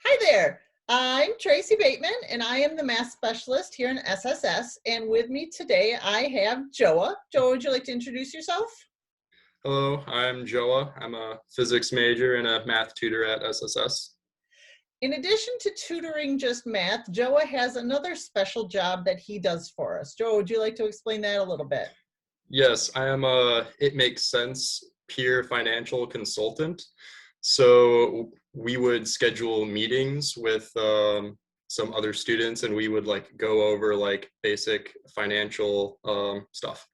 Hi there. I'm Tracie Bateman, and I am the math specialist here in SSS. And with me today, I have Joah. Joah, would you like to introduce yourself? Hello, I'm Joah. I'm a physics major and a math tutor at SSS. In addition to tutoring just math, Joah has another special job that he does for us. Joah, would you like to explain that a little bit? Yes, I am a It Makes Sense peer financial consultant. So we would schedule meetings with some other students and we would like go over like basic financial stuff.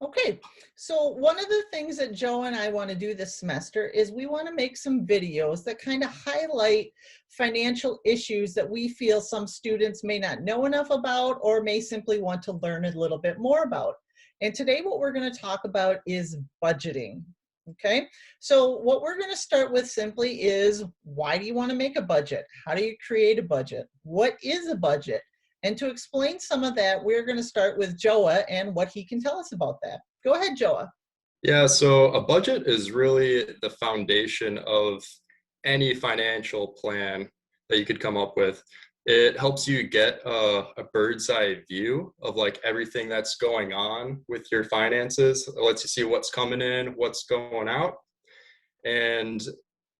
Okay, so one of the things that Joe and I want to do this semester is we want to make some videos that kind of highlight financial issues that we feel some students may not know enough about or may simply want to learn a little bit more about. And today what we're going to talk about is budgeting. Okay, so what we're going to start with simply is, why do you want to make a budget? How do you create a budget? What is a budget? And to explain some of that, we're going to start with Joah and what he can tell us about that. Go ahead, Joah. Yeah, so a budget is really the foundation of any financial plan that you could come up with. It helps you get a bird's eye view of like everything that's going on with your finances. It lets you see what's coming in, what's going out, and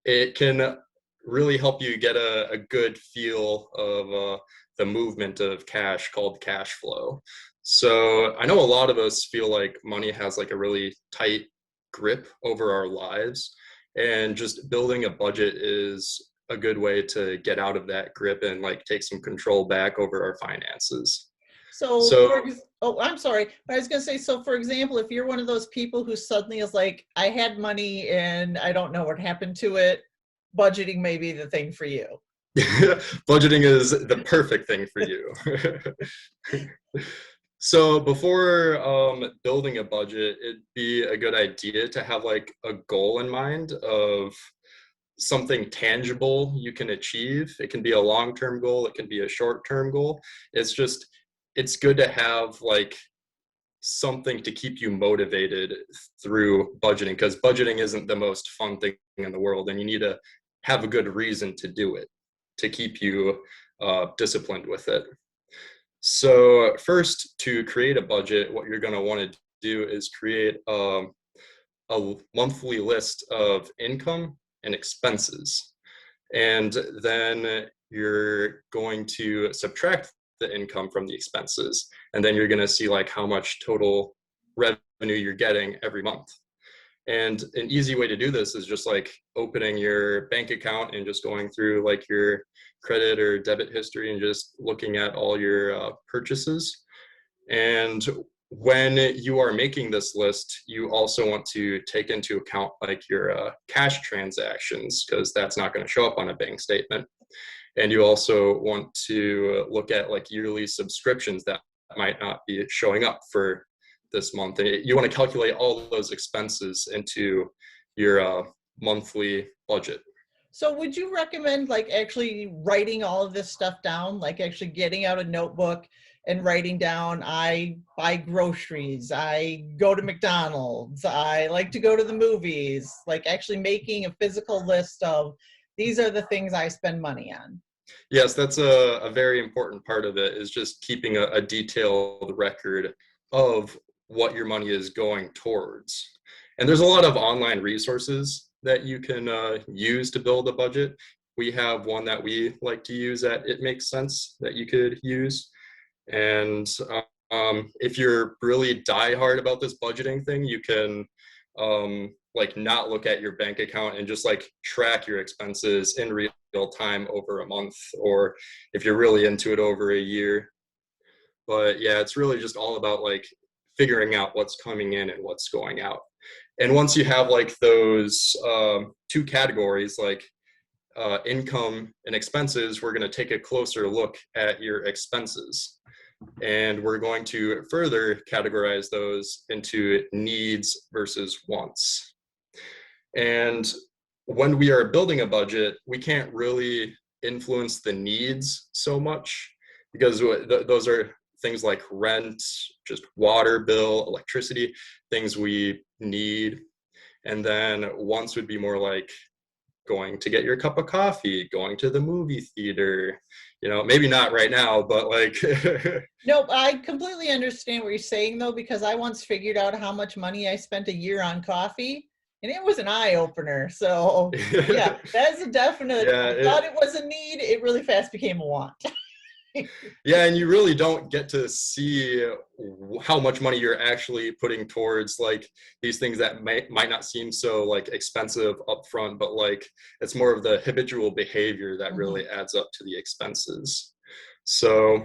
it can really help you get a good feel of the movement of cash called cash flow. So I know a lot of us feel like money has like a really tight grip over our lives, and just building a budget is a good way to get out of that grip and like take some control back over our finances. So, So oh, I'm sorry. I was going to say, so for example, if you're one of those people who suddenly is like, I had money and I don't know what happened to it, budgeting may be the thing for you. budgeting is the perfect thing for you. So before building a budget, it'd be a good idea to have like a goal in mind of something tangible you can achieve. It can be a long-term goal, it can be a short-term goal. It's good to have like something to keep you motivated through budgeting, because budgeting isn't the most fun thing in the world, and you need to have a good reason to do it to keep you disciplined with it. So first, to create a budget, what you're going to want to do is create a monthly list of income and expenses. And then you're going to subtract the income from the expenses. And then you're going to see like how much total revenue you're getting every month. And an easy way to do this is just like opening your bank account and just going through like your credit or debit history and just looking at all your purchases. And when you are making this list, you also want to take into account like your cash transactions, because that's not going to show up on a bank statement. And you also want to look at like yearly subscriptions that might not be showing up for this month. And you want to calculate all those expenses into your monthly budget. So would you recommend like actually writing all of this stuff down, like actually getting out a notebook and writing down, I buy groceries, I go to McDonald's, I like to go to the movies, like actually making a physical list of these are the things I spend money on? Yes, that's a very important part of it, is just keeping a detailed record of what your money is going towards. And there's a lot of online resources that you can use to build a budget. We have one that we like to use that It Makes Sense that you could use. And if you're really diehard about this budgeting thing, you can like not look at your bank account and just like track your expenses in real time over a month, or if you're really into it, over a year. But yeah, it's really just all about like figuring out what's coming in and what's going out. And once you have like those two categories, like income and expenses, we're going to take a closer look at your expenses. And we're going to further categorize those into needs versus wants. And when we are building a budget, we can't really influence the needs so much, because those are things like rent, just water bill, electricity, things we need. And then wants would be more like going to get your cup of coffee, going to the movie theater, you know, maybe not right now, but like. Nope, I completely understand what you're saying though, because I once figured out how much money I spent a year on coffee, and it was an eye opener. So yeah, that's a definite. Yeah, I thought it was a need. It really fast became a want. yeah, and you really don't get to see how much money you're actually putting towards like these things that might not seem so like expensive upfront, but like it's more of the habitual behavior that really adds up to the expenses. So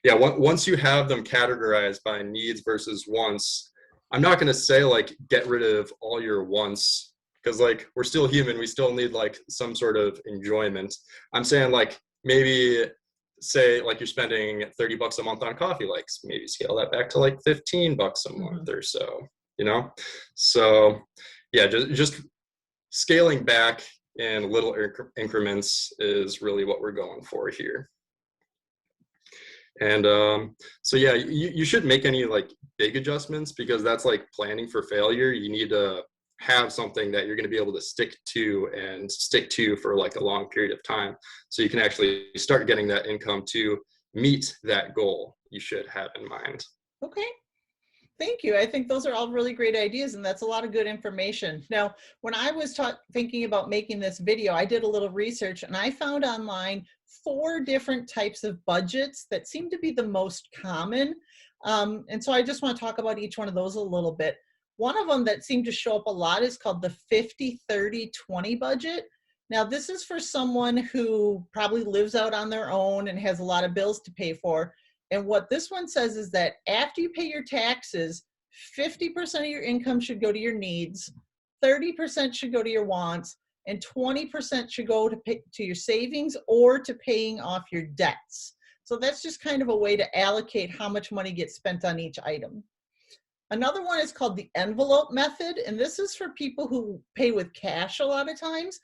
yeah, once you have them categorized by needs versus wants, I'm not going to say like get rid of all your wants, because like we're still human, we still need like some sort of enjoyment. I'm saying like maybe say like you're spending $30 a month on coffee, like maybe scale that back to like $15 a month or so, you know? So yeah, just scaling back in little increments is really what we're going for here. And so yeah, you shouldn't make any like big adjustments, because that's like planning for failure. You need to have something that you're going to be able to stick to for like a long period of time, so you can actually start getting that income to meet that goal you should have in mind. Okay. Thank you. I think those are all really great ideas, and that's a lot of good information. Now, when I was thinking about making this video, I did a little research, and I found online 4 different types of budgets that seem to be the most common. And so I just want to talk about each one of those a little bit. One of them that seemed to show up a lot is called the 50-30-20 budget. Now, this is for someone who probably lives out on their own and has a lot of bills to pay for. And what this one says is that after you pay your taxes, 50% of your income should go to your needs, 30% should go to your wants, and 20% should go to your savings or to paying off your debts. So that's just kind of a way to allocate how much money gets spent on each item. Another one is called the envelope method, and this is for people who pay with cash a lot of times.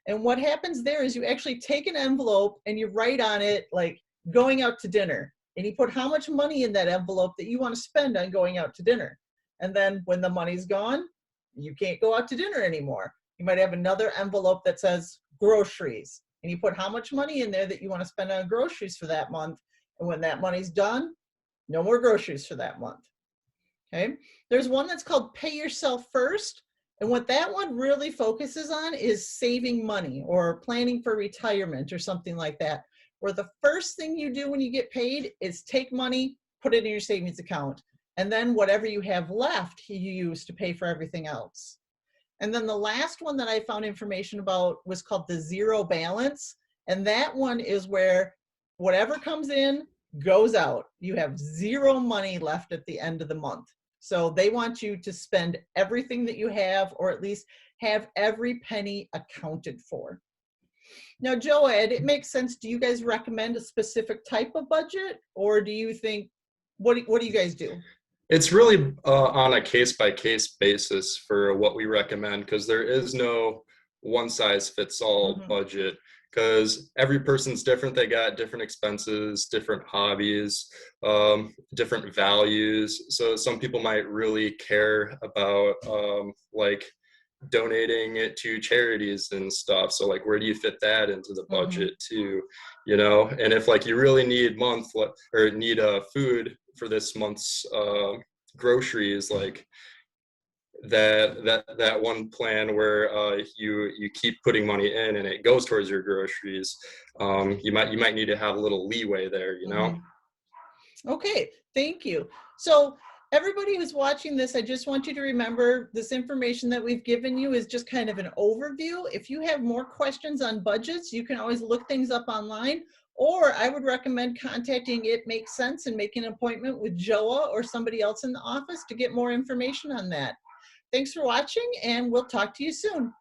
And what happens there is you actually take an envelope and you write on it like going out to dinner. And you put how much money in that envelope that you want to spend on going out to dinner. And then when the money's gone, you can't go out to dinner anymore. You might have another envelope that says groceries. And you put how much money in there that you want to spend on groceries for that month. And when that money's done, no more groceries for that month. Okay. There's one that's called Pay Yourself First. And what that one really focuses on is saving money or planning for retirement or something like that, where the first thing you do when you get paid is take money, put it in your savings account, and then whatever you have left, you use to pay for everything else. And then the last one that I found information about was called the zero balance. And that one is where whatever comes in goes out. You have zero money left at the end of the month. So they want you to spend everything that you have, or at least have every penny accounted for. Now, Joah, it makes sense. Do you guys recommend a specific type of budget, or do you think, what do you guys do? It's really on a case-by-case basis for what we recommend, because there is no one-size-fits-all budget, because every person's different. They got different expenses, different hobbies, different values. So some people might really care about like donating it to charities and stuff. So like, where do you fit that into the budget too, you know? And if like you really need food for this month's groceries, like that one plan where you keep putting money in and it goes towards your groceries, you might need to have a little leeway there, you know? Okay, thank you. So everybody who's watching this, I just want you to remember this information that we've given you is just kind of an overview. If you have more questions on budgets, you can always look things up online, or I would recommend contacting It Makes Sense and making an appointment with Joah or somebody else in the office to get more information on that. Thanks for watching, and we'll talk to you soon.